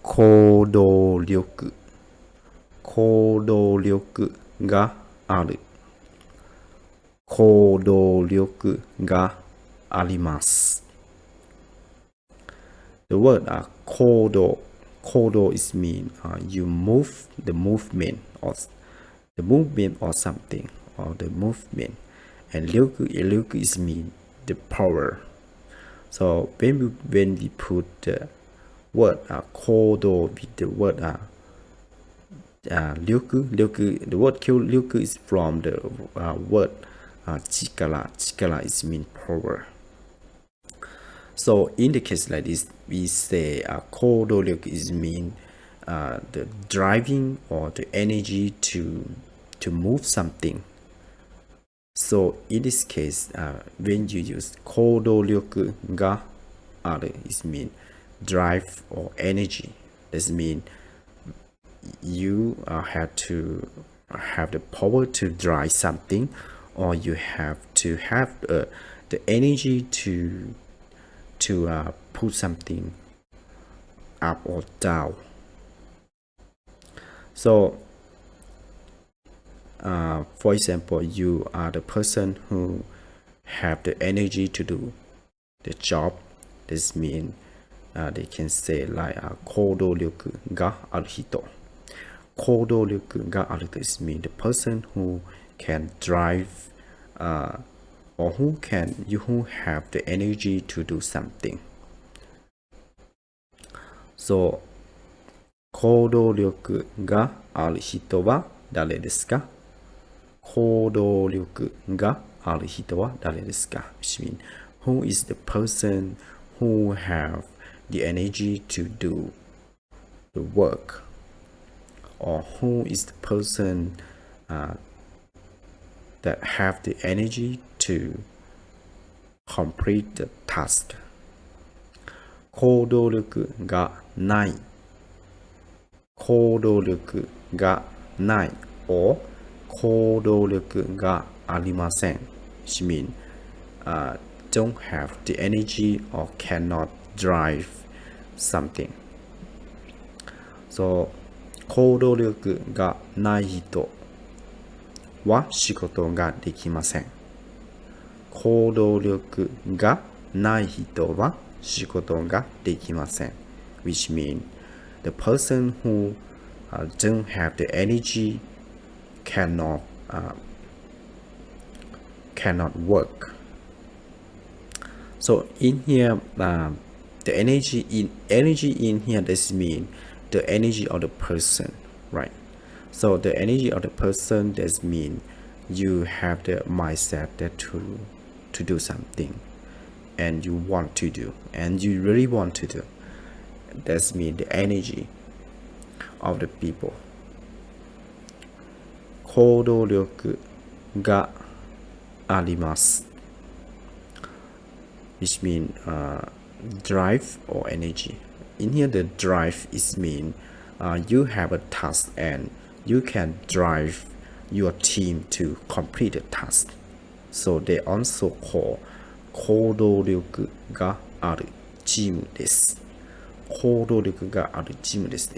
行動力行動力がある行動力があります The word行動行動 is mean you move the movement or something or the movement and 力 is mean the power so when we put the word 行動 with the word 力 the word 力 is from the word 力 is mean power so in the case like this we say 行動力 is mean the driving or the energy to move something so in this case when you use 行動力がある is mean drive or energy this mean you have to have the power to drive something or you have to have the energy to put something up or down so for example you are the person who have the energy to do the job this means they can say like 行動力がある人行動力がある this means the person who can drive or who have the energy to do something so 行動力がある人は誰ですか行動力がある人は誰ですか which means who is the person who have the energy to do the work or who is the person that have the energy to complete the task 行動力がない行動力がない or 行動力がありません which means don't have the energy or cannot drive something so 行動力がない人は仕事ができません行動力がない人は仕事ができません which means the person who don't have the energy cannot work so in here the energy in here this means the energy of the person right so the energy of the person this means you have the mindset that to do something and you want to do and you really want to do that means the energy of the people 行動力があります which means drive or energy in here the drive is mean you have a task and you can drive your team to complete the task so they also call 行動力があるチームです行動力があるチームです